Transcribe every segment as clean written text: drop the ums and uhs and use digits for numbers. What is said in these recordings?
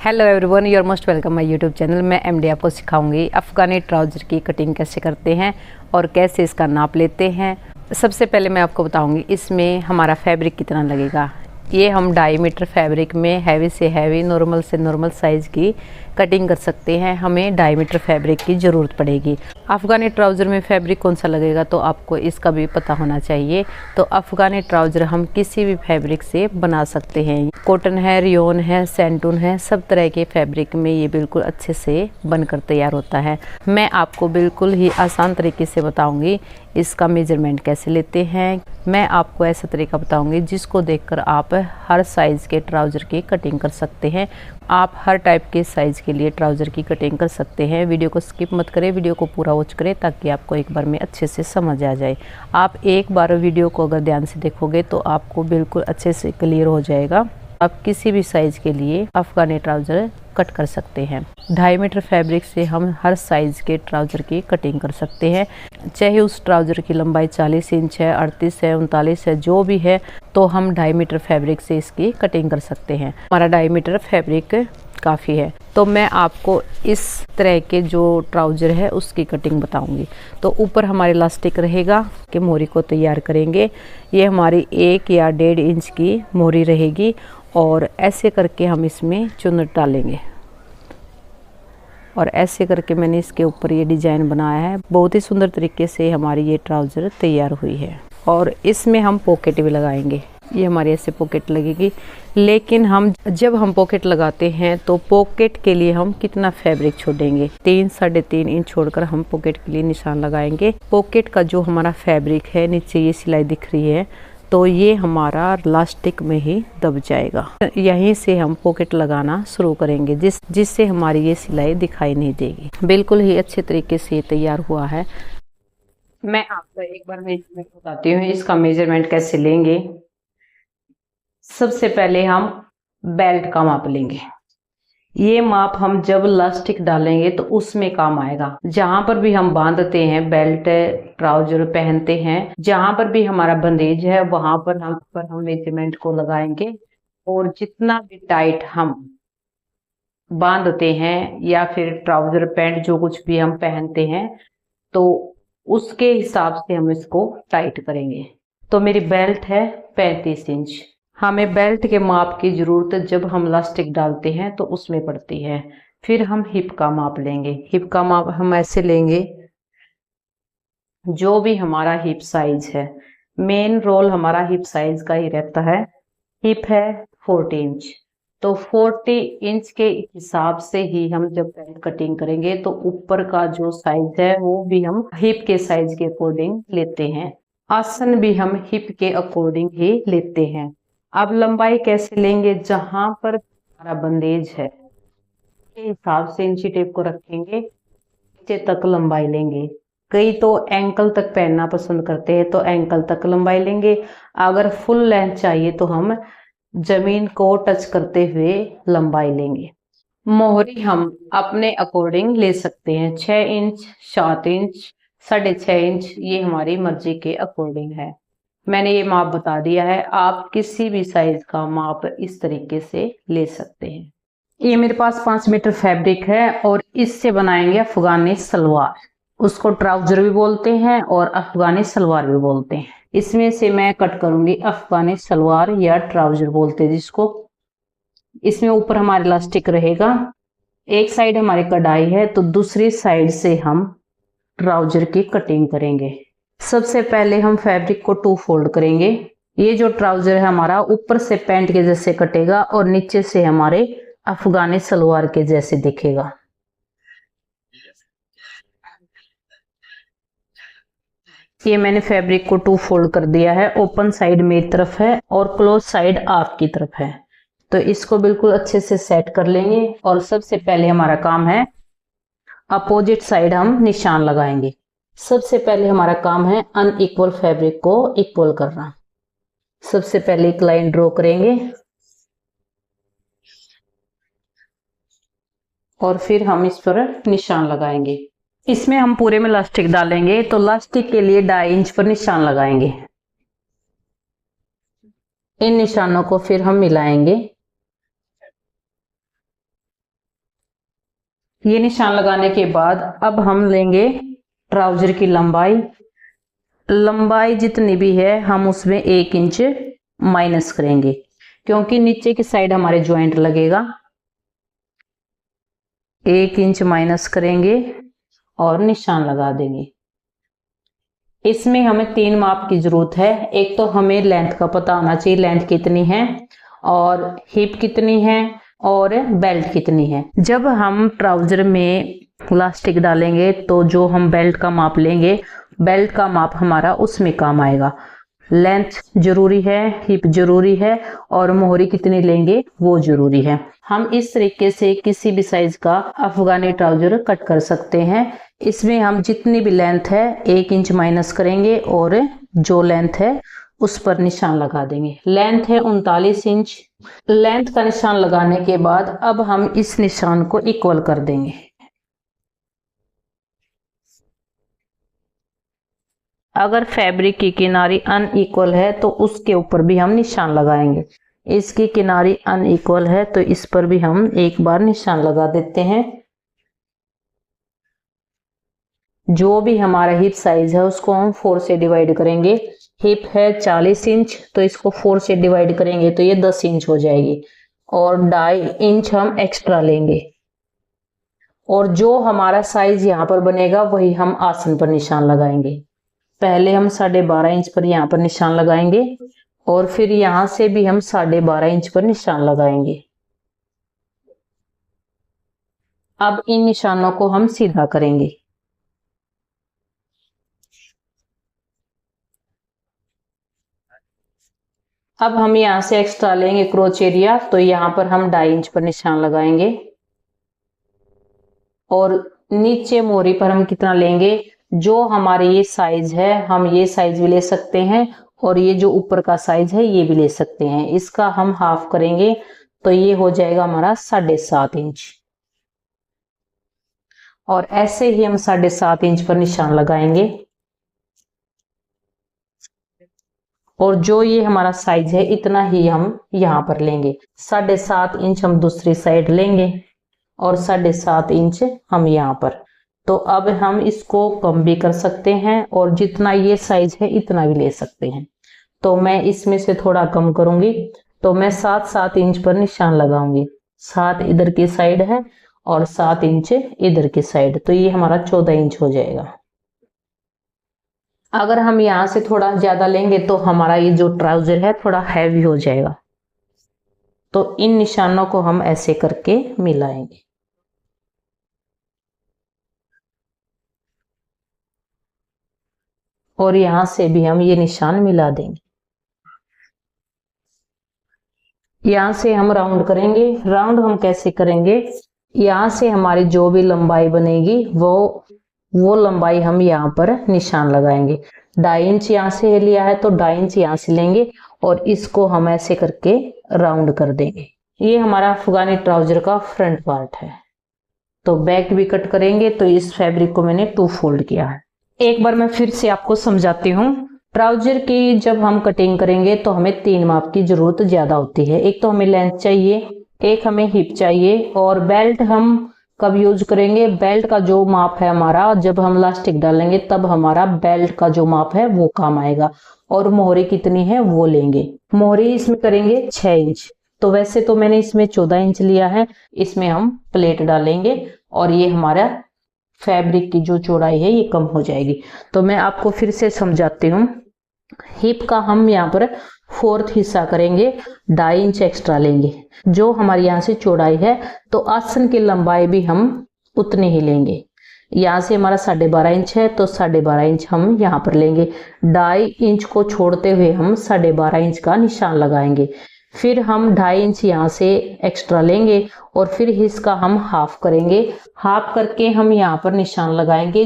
Hello everyone, you are most welcome my YouTube channel. मैं MD आपको सिखाऊंगी Afghani trouser की कटिंग कैसे करते हैं और कैसे इसका नाप लेते हैं। सबसे पहले मैं आपको बताऊंगी इसमें हमारा फैब्रिक कितना लगेगा। ये हम 2.5 मीटर फैब्रिक में हैवी से हैवी, नॉर्मल से नॉर्मल साइज़ की कटिंग कर सकते हैं। हमें 2.5 मीटर फैब्रिक की ज़रूरत पड़ेगी। अफ़गानी ट्राउज़र में फैब्रिक कौन सा लगेगा तो आपको इसका भी पता होना चाहिए। तो अफ़गानी ट्राउज़र हम किसी भी फैब्रिक से बना सकते हैं। कॉटन है, रियोन है, सैंटून है, सब तरह के फैब्रिक में ये बिल्कुल अच्छे से बनकर तैयार होता है। मैं आपको बिल्कुल ही आसान तरीके से बताऊंगी इसका मेजरमेंट कैसे लेते हैं। मैं आपको ऐसा तरीका बताऊंगी जिसको देखकर आप हर साइज़ के ट्राउज़र की कटिंग कर सकते हैं। आप हर टाइप के साइज़ के लिए ट्राउज़र की कटिंग कर सकते हैं। वीडियो को स्किप मत करें, वीडियो को पूरा वॉच करें ताकि आपको एक बार में अच्छे से समझ आ जाए। आप एक बार वीडियो को अगर ध्यान से देखोगे तो आपको बिल्कुल अच्छे से क्लियर हो जाएगा। आप किसी भी साइज़ के लिए अफ़गानी ट्राउज़र कट कर सकते हैं। 2.5 मीटर फैब्रिक से हम हर साइज़ के ट्राउज़र की कटिंग कर सकते हैं। चाहे उस ट्राउज़र की लंबाई 40 इंच है, 38 है, 39 है, जो भी है, तो हम 2.5 मीटर फैब्रिक से इसकी कटिंग कर सकते हैं। हमारा 2.5 मीटर फैब्रिक काफ़ी है। तो मैं आपको इस तरह के जो ट्राउज़र है उसकी कटिंग बताऊंगी। तो ऊपर हमारे इलास्टिक रहेगा कि मोरी को तैयार करेंगे। ये हमारी 1 या 1.5 इंच की मोरी रहेगी और ऐसे करके हम इसमें चुन्नट डालेंगे और ऐसे करके मैंने इसके ऊपर ये डिजाइन बनाया है। बहुत ही सुंदर तरीके से हमारी ये ट्राउज़र तैयार हुई है। और इसमें हम पॉकेट भी लगाएंगे। ये हमारी ऐसे पॉकेट लगेगी। लेकिन हम जब हम पॉकेट लगाते हैं तो पॉकेट के लिए हम कितना फैब्रिक छोड़ेंगे, 3-3.5 इंच छोड़कर हम पॉकेट के लिए निशान लगाएंगे। पॉकेट का जो हमारा फैब्रिक है, नीचे ये सिलाई दिख रही है, तो ये हमारा इलास्टिक में ही दब जाएगा। यहीं से हम पॉकेट लगाना शुरू करेंगे जिससे हमारी ये सिलाई दिखाई नहीं देगी। बिल्कुल ही अच्छे तरीके से ये तैयार हुआ है। मैं आपको एक बार मेजरमेंट बताती हूँ इसका मेजरमेंट कैसे लेंगे। सबसे पहले हम बेल्ट का माप लेंगे। ये माप हम जब इलास्टिक डालेंगे तो उसमें काम आएगा। जहां पर भी हम बांधते हैं, बेल्ट ट्राउजर पहनते हैं, जहां पर भी हमारा बंदेज है वहां पर हम मेजरमेंट को लगाएंगे। और जितना भी टाइट हम बांधते हैं या फिर ट्राउजर पैंट जो कुछ भी हम पहनते हैं तो उसके हिसाब से हम इसको टाइट करेंगे। तो मेरी बेल्ट है 35 इंच। हमें बेल्ट के माप की जरूरत जब हम इलास्टिक डालते हैं तो उसमें पड़ती है। फिर हम हिप का माप लेंगे। हिप का माप हम ऐसे लेंगे, जो भी हमारा हिप साइज है, मेन रोल हमारा हिप साइज का ही रहता है। हिप है 40 इंच, तो 40 इंच के हिसाब से ही हम जब बेल्ट कटिंग करेंगे तो ऊपर का जो साइज है वो भी हम हिप के साइज के अकॉर्डिंग लेते हैं। आसन भी हम हिप के अकॉर्डिंग ही लेते हैं। अब लंबाई कैसे लेंगे, जहां पर हमारा बंदेज है के हिसाब से इंची टेप को रखेंगे, नीचे तक लंबाई लेंगे। कई तो एंकल तक पहनना पसंद करते हैं तो एंकल तक लंबाई लेंगे। अगर फुल लेंथ चाहिए तो हम जमीन को टच करते हुए लंबाई लेंगे। मोहरी हम अपने अकॉर्डिंग ले सकते हैं, 6 इंच, 7 इंच, 6.5 इंच, ये हमारी मर्जी के अकॉर्डिंग है। मैंने ये माप बता दिया है। आप किसी भी साइज का माप इस तरीके से ले सकते हैं। ये मेरे पास 5 मीटर फैब्रिक है और इससे बनाएंगे अफगानी सलवार। उसको ट्राउजर भी बोलते हैं और अफगानी सलवार भी बोलते हैं। इसमें से मैं कट करूंगी अफगानी सलवार या ट्राउजर बोलते हैं जिसको। इसमें ऊपर हमारा इलास्टिक रहेगा। एक साइड हमारी कढ़ाई है तो दूसरी साइड से हम ट्राउजर की कटिंग करेंगे। सबसे पहले हम फैब्रिक को 2 फोल्ड करेंगे। ये जो ट्राउजर है हमारा ऊपर से पैंट के जैसे कटेगा और नीचे से हमारे अफगानी सलवार के जैसे दिखेगा। ये मैंने फैब्रिक को 2 फोल्ड कर दिया है। ओपन साइड मेरी तरफ है और क्लोज साइड आपकी तरफ है। तो इसको बिल्कुल अच्छे से सेट कर लेंगे। और सबसे पहले हमारा काम है अपोजिट साइड हम निशान लगाएंगे। सबसे पहले हमारा काम है अनइक्वल फैब्रिक को इक्वल करना। सबसे पहले एक लाइन ड्रॉ करेंगे और फिर हम इस पर निशान लगाएंगे। इसमें हम पूरे में इलास्टिक डालेंगे तो इलास्टिक के लिए 2.5 इंच पर निशान लगाएंगे। इन निशानों को फिर हम मिलाएंगे ये निशान लगाने के बाद अब हम लेंगे ट्राउजर की लंबाई जितनी भी है हम उसमें 1 इंच माइनस करेंगे, क्योंकि नीचे की साइड हमारे ज्वाइंट लगेगा। 1 इंच माइनस करेंगे और निशान लगा देंगे। इसमें हमें 3 माप की जरूरत है। एक तो हमें लेंथ का पता होना चाहिए, लेंथ कितनी है और हिप कितनी है और बेल्ट कितनी है। जब हम ट्राउजर में इलास्टिक डालेंगे तो जो हम बेल्ट का माप लेंगे, बेल्ट का माप हमारा उसमें काम आएगा। लेंथ जरूरी है, हिप जरूरी है और मोहरी कितनी लेंगे वो जरूरी है। हम इस तरीके से किसी भी साइज का अफगानी ट्राउजर कट कर सकते हैं। इसमें हम जितनी भी लेंथ है 1 इंच माइनस करेंगे और जो लेंथ है उस पर निशान लगा देंगे। लेंथ है 39 इंच। लेंथ का निशान लगाने के बाद अब हम इस निशान को इक्वल कर देंगे। अगर फैब्रिक की किनारी अनइक्वल है तो उसके ऊपर भी हम निशान लगाएंगे। इसकी किनारी अनइक्वल है तो इस पर भी हम एक बार निशान लगा देते हैं। जो भी हमारा हिप साइज है उसको हम 4 से डिवाइड करेंगे। हिप है 40 इंच तो इसको 4 से डिवाइड करेंगे तो ये 10 इंच हो जाएगी और 2.5 इंच हम एक्स्ट्रा लेंगे। और जो हमारा साइज यहाँ पर बनेगा वही हम आसन पर निशान लगाएंगे। पहले हम 12.5 इंच पर यहाँ पर निशान लगाएंगे और फिर यहाँ से भी हम 12.5 इंच पर निशान लगाएंगे। अब इन निशानों को हम सीधा करेंगे। अब हम यहाँ से एक्स्ट्रा लेंगे क्रोच एरिया, तो यहाँ पर हम 2.5 इंच पर निशान लगाएंगे और नीचे मोरी पर हम कितना लेंगे, जो हमारे ये साइज है हम ये साइज भी ले सकते हैं और ये जो ऊपर का साइज है ये भी ले सकते हैं। इसका हम हाफ करेंगे तो ये हो जाएगा हमारा 7.5 इंच और ऐसे ही हम 7.5 इंच पर निशान लगाएंगे। और जो ये हमारा साइज है इतना ही हम यहाँ पर लेंगे। 7.5 इंच हम दूसरी साइड लेंगे और 7.5 इंच हम यहाँ पर। तो अब हम इसको कम भी कर सकते हैं और जितना ये साइज है इतना भी ले सकते हैं। तो मैं इसमें से थोड़ा कम करूंगी तो मैं 7 इंच पर निशान लगाऊंगी। 7 इधर की साइड है और 7 इंच इधर की साइड, तो ये हमारा 14 इंच हो जाएगा। अगर हम यहाँ से थोड़ा ज्यादा लेंगे तो हमारा ये जो ट्राउजर है थोड़ा हैवी हो जाएगा। तो इन निशानों को हम ऐसे करके मिलाएंगे। और यहाँ से भी हम ये निशान मिला देंगे। यहाँ से हम राउंड करेंगे। राउंड हम कैसे करेंगे, यहाँ से हमारी जो भी लंबाई बनेगी वो लंबाई हम यहाँ पर निशान लगाएंगे। 2.5 इंच यहाँ से लिया है तो 2.5 इंच यहाँ से लेंगे और इसको हम ऐसे करके राउंड कर देंगे। ये हमारा अफगानी ट्राउजर का फ्रंट पार्ट है। तो बैक भी कट करेंगे तो इस फैब्रिक को मैंने 2 फोल्ड किया है। एक बार मैं फिर से आपको समझाती हूँ। ट्राउजर की जब हम कटिंग करेंगे तो हमें 3 माप की जरूरत ज्यादा होती है। एक तो हमें लेंथ चाहिए, एक हमें हिप चाहिए और बेल्ट हम कब यूज करेंगे, बेल्ट का जो माप है हमारा जब हम इलास्टिक डालेंगे तब हमारा बेल्ट का जो माप है वो काम आएगा। और मोहरी कितनी है वो लेंगे। मोहरी इसमें करेंगे 6 इंच। तो वैसे तो मैंने इसमें 14 इंच लिया है। इसमें हम प्लेट डालेंगे और ये हमारा फैब्रिक की जो चौड़ाई है ये कम हो जाएगी। तो मैं आपको फिर से समझाती हूँ। हिप का हम यहाँ पर 4th हिस्सा करेंगे, 2.5 इंच एक्स्ट्रा लेंगे। जो हमारे यहाँ से चौड़ाई है तो आसन की लंबाई भी हम उतनी ही लेंगे। यहाँ से हमारा 12.5 इंच है तो 12.5 इंच हम यहाँ पर लेंगे। 2.5 इंच को छोड़ते हुए हम 12.5 इंच का निशान लगाएंगे। फिर हम 2.5 इंच यहाँ से एक्स्ट्रा लेंगे और फिर इसका हम हाफ करेंगे। हाफ करके हम यहाँ पर निशान लगाएंगे।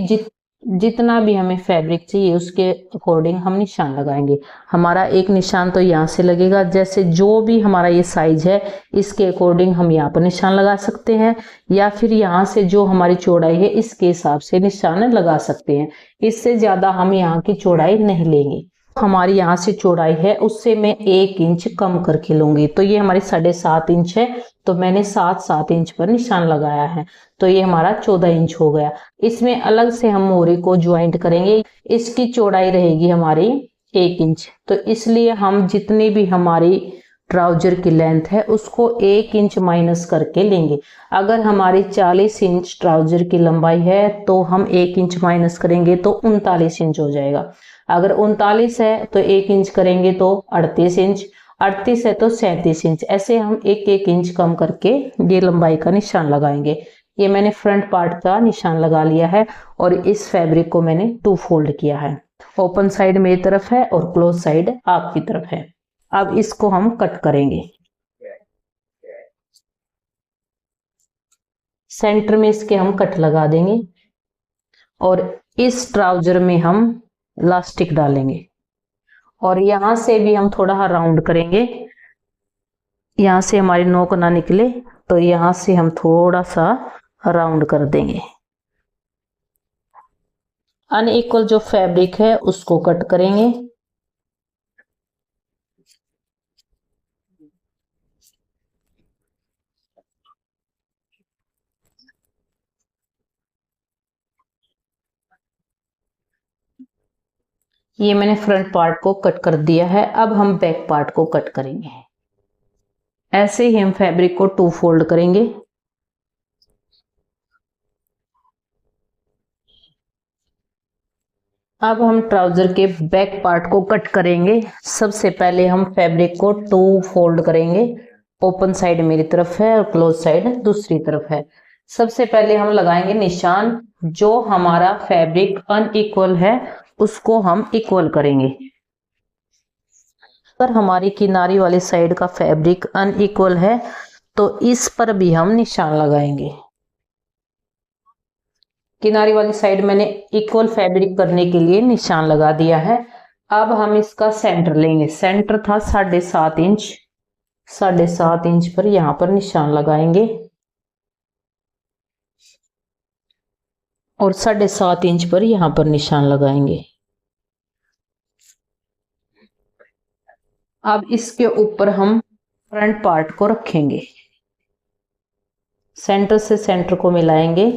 जितना भी हमें फैब्रिक चाहिए उसके अकॉर्डिंग हम निशान लगाएंगे। हमारा एक निशान तो यहाँ से लगेगा, जैसे जो भी हमारा ये साइज है इसके अकॉर्डिंग हम यहाँ पर निशान लगा सकते हैं या फिर यहाँ से जो हमारी चौड़ाई है इसके हिसाब से निशान लगा सकते हैं। इससे ज्यादा हम यहाँ की चौड़ाई नहीं लेंगे। हमारी यहाँ से चौड़ाई है उससे मैं 1 इंच कम करके लूंगी। तो ये हमारी 7.5 इंच है तो मैंने 7-7 इंच पर निशान लगाया है, तो ये हमारा 14 इंच हो गया। इसमें अलग से हम मोरी को ज्वाइंट करेंगे। इसकी चौड़ाई रहेगी हमारी 1 इंच, तो इसलिए हम जितनी भी हमारी ट्राउजर की लेंथ है उसको 1 इंच माइनस करके लेंगे। अगर हमारी 40 इंच ट्राउजर की लंबाई है तो हम 1 इंच माइनस करेंगे तो 39 इंच हो जाएगा। अगर 39 है तो 1 इंच करेंगे तो 38 इंच, 38 है तो 37 इंच। ऐसे हम 1-1 इंच कम करके ये लंबाई का निशान लगाएंगे। ये मैंने फ्रंट पार्ट का निशान लगा लिया है और इस फैब्रिक को मैंने 2 फोल्ड किया है। ओपन साइड मेरी तरफ है और क्लोज साइड आपकी तरफ है। अब इसको हम कट करेंगे। सेंटर में इसके हम कट लगा देंगे और इस ट्राउजर में हम इलास्टिक डालेंगे और यहां से भी हम थोड़ा राउंड करेंगे। यहां से हमारी नोक ना निकले तो यहां से हम थोड़ा सा राउंड कर देंगे। अनइक्वल जो फैब्रिक है उसको कट करेंगे। ये मैंने फ्रंट पार्ट को कट कर दिया है। अब हम बैक पार्ट को कट करेंगे। ऐसे ही हम फैब्रिक को 2 फोल्ड करेंगे। अब हम ट्राउजर के बैक पार्ट को कट करेंगे। सबसे पहले हम फैब्रिक को 2 फोल्ड करेंगे। ओपन साइड मेरी तरफ है और क्लोज साइड दूसरी तरफ है। सबसे पहले हम लगाएंगे निशान। जो हमारा फैब्रिक अनइक्वल है उसको हम इक्वल करेंगे। अगर हमारी किनारी वाली साइड का फैब्रिक अनइक्वल है तो इस पर भी हम निशान लगाएंगे। किनारी वाली साइड मैंने इक्वल फैब्रिक करने के लिए निशान लगा दिया है। अब हम इसका सेंटर लेंगे। सेंटर था 7.5 इंच, 7.5 इंच पर यहां पर निशान लगाएंगे और 7.5 इंच पर यहां पर निशान लगाएंगे। अब इसके ऊपर हम फ्रंट पार्ट को रखेंगे। सेंटर से सेंटर को मिलाएंगे।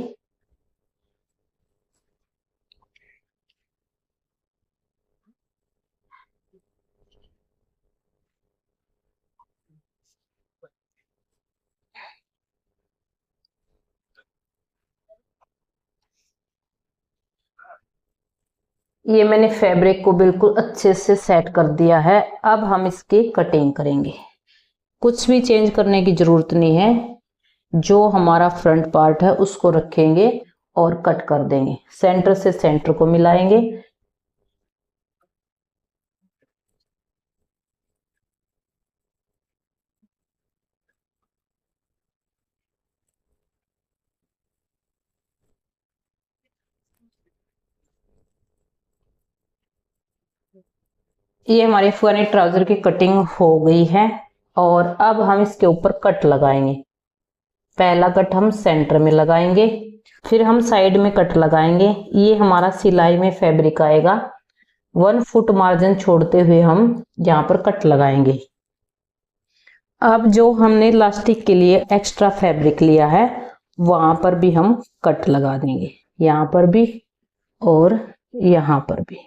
ये मैंने फैब्रिक को बिल्कुल अच्छे से सेट कर दिया है। अब हम इसकी कटिंग करेंगे। कुछ भी चेंज करने की जरूरत नहीं है। जो हमारा फ्रंट पार्ट है उसको रखेंगे और कट कर देंगे। सेंटर से सेंटर को मिलाएंगे। ये हमारे फुआने ट्राउजर की कटिंग हो गई है और अब हम इसके ऊपर कट लगाएंगे। पहला कट हम सेंटर में लगाएंगे, फिर हम साइड में कट लगाएंगे। ये हमारा सिलाई में फैब्रिक आएगा। 1 फुट मार्जिन छोड़ते हुए हम यहाँ पर कट लगाएंगे। अब जो हमने इलास्टिक के लिए एक्स्ट्रा फैब्रिक लिया है वहां पर भी हम कट लगा देंगे, यहाँ पर भी और यहाँ पर भी।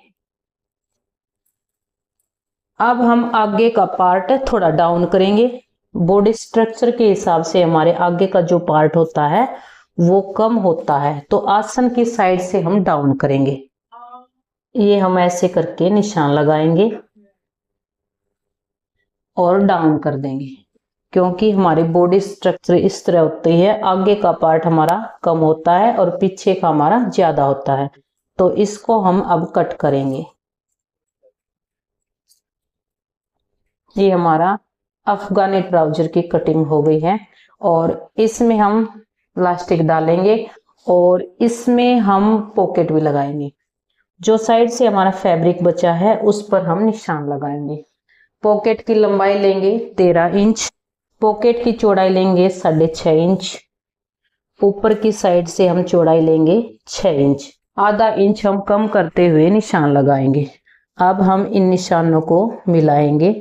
अब हम आगे का पार्ट थोड़ा डाउन करेंगे। बॉडी स्ट्रक्चर के हिसाब से हमारे आगे का जो पार्ट होता है वो कम होता है, तो आसन की साइड से हम डाउन करेंगे। ये हम ऐसे करके निशान लगाएंगे और डाउन कर देंगे, क्योंकि हमारी बॉडी स्ट्रक्चर इस तरह होती है। आगे का पार्ट हमारा कम होता है और पीछे का हमारा ज्यादा होता है, तो इसको हम अब कट करेंगे। ये हमारा अफगानी ट्राउजर की कटिंग हो गई है और इसमें हम इलास्टिक डालेंगे और इसमें हम पॉकेट भी लगाएंगे। जो साइड से हमारा फैब्रिक बचा है उस पर हम निशान लगाएंगे। पॉकेट की लंबाई लेंगे 13 इंच, पॉकेट की चौड़ाई लेंगे 6.5 इंच, ऊपर की साइड से हम चौड़ाई लेंगे 6 इंच। आधा इंच हम कम करते हुए निशान लगाएंगे। अब हम इन निशानों को मिलाएंगे।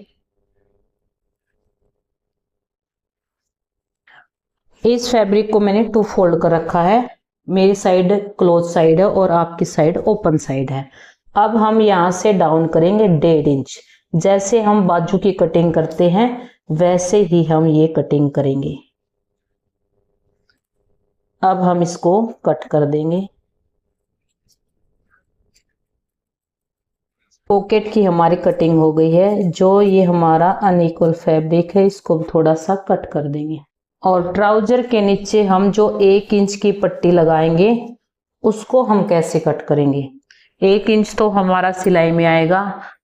इस फैब्रिक को मैंने 2 फोल्ड कर रखा है। मेरी साइड क्लोज साइड है और आपकी साइड ओपन साइड है। अब हम यहाँ से डाउन करेंगे 1.5 इंच। जैसे हम बाजू की कटिंग करते हैं वैसे ही हम ये कटिंग करेंगे। अब हम इसको कट कर देंगे। पॉकेट की हमारी कटिंग हो गई है। जो ये हमारा अनइक्वल फैब्रिक है इसको थोड़ा सा कट कर देंगे। और ट्राउजर के नीचे हम जो 1 इंच की पट्टी लगाएंगे उसको हम कैसे कट करेंगे। 1 इंच तो हमारा सिलाई में आएगा,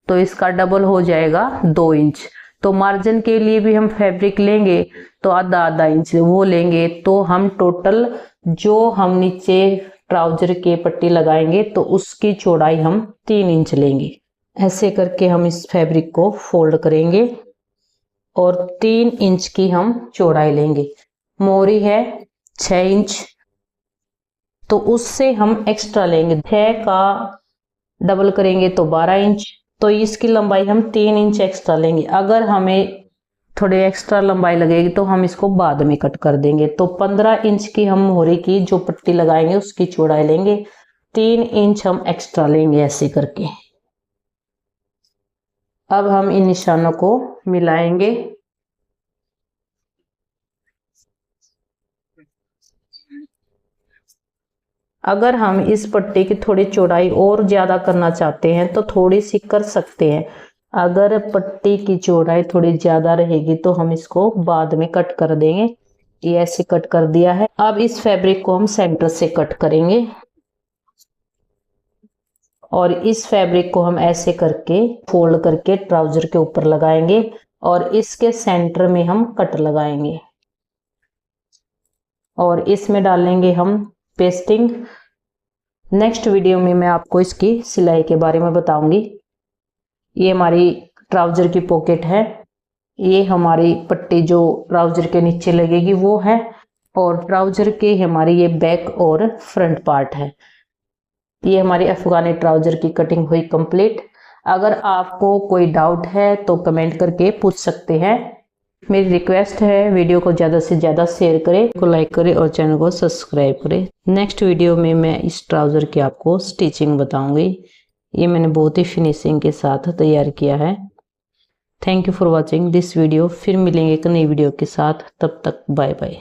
तो इसका डबल हो जाएगा 2 इंच। तो मार्जिन के लिए भी हम फैब्रिक लेंगे तो आधा इंच वो लेंगे। तो हम टोटल जो हम नीचे ट्राउजर के पट्टी लगाएंगे तो उसकी चौड़ाई हम 3 इंच लेंगे। ऐसे करके हम इस फैब्रिक को फोल्ड करेंगे और 3 इंच की हम चौड़ाई लेंगे। मोरी है 6 इंच, तो उससे हम एक्स्ट्रा लेंगे। 6 का डबल करेंगे तो 12 इंच, तो इसकी लंबाई हम 3 इंच एक्स्ट्रा लेंगे। अगर हमें थोड़े एक्स्ट्रा लंबाई लगेगी तो हम इसको बाद में कट कर देंगे। तो 15 इंच की हम मोरी की जो पट्टी लगाएंगे उसकी चौड़ाई लेंगे, 3 इंच हम एक्स्ट्रा लेंगे ऐसे करके। अब हम इन निशानों को मिलाएंगे। अगर हम इस पट्टी की थोड़ी चौड़ाई और ज्यादा करना चाहते हैं तो थोड़ी सी कर सकते हैं। अगर पट्टी की चौड़ाई थोड़ी ज्यादा रहेगी तो हम इसको बाद में कट कर देंगे। ये ऐसे कट कर दिया है। अब इस फैब्रिक को हम सेंटर से कट करेंगे और इस फैब्रिक को हम ऐसे करके फोल्ड करके ट्राउजर के ऊपर लगाएंगे और इसके सेंटर में हम कट लगाएंगे और इसमें डालेंगे हम पेस्टिंग। नेक्स्ट वीडियो में मैं आपको इसकी सिलाई के बारे में बताऊंगी। ये हमारी ट्राउजर की पॉकेट है। ये हमारी पट्टी जो ट्राउजर के नीचे लगेगी वो है, और ट्राउजर के हमारी ये बैक और फ्रंट पार्ट है। ये हमारी अफगानी ट्राउजर की कटिंग हुई कंप्लीट। अगर आपको कोई डाउट है तो कमेंट करके पूछ सकते हैं। मेरी रिक्वेस्ट है वीडियो को ज़्यादा से ज़्यादा शेयर करें, को लाइक करें और चैनल को सब्सक्राइब करें। नेक्स्ट वीडियो में मैं इस ट्राउज़र की आपको स्टिचिंग बताऊंगी। ये मैंने बहुत ही फिनिशिंग के साथ तैयार किया है। Thank you for watching this video. फिर मिलेंगे एक नई वीडियो के साथ, तब तक बाय बाय।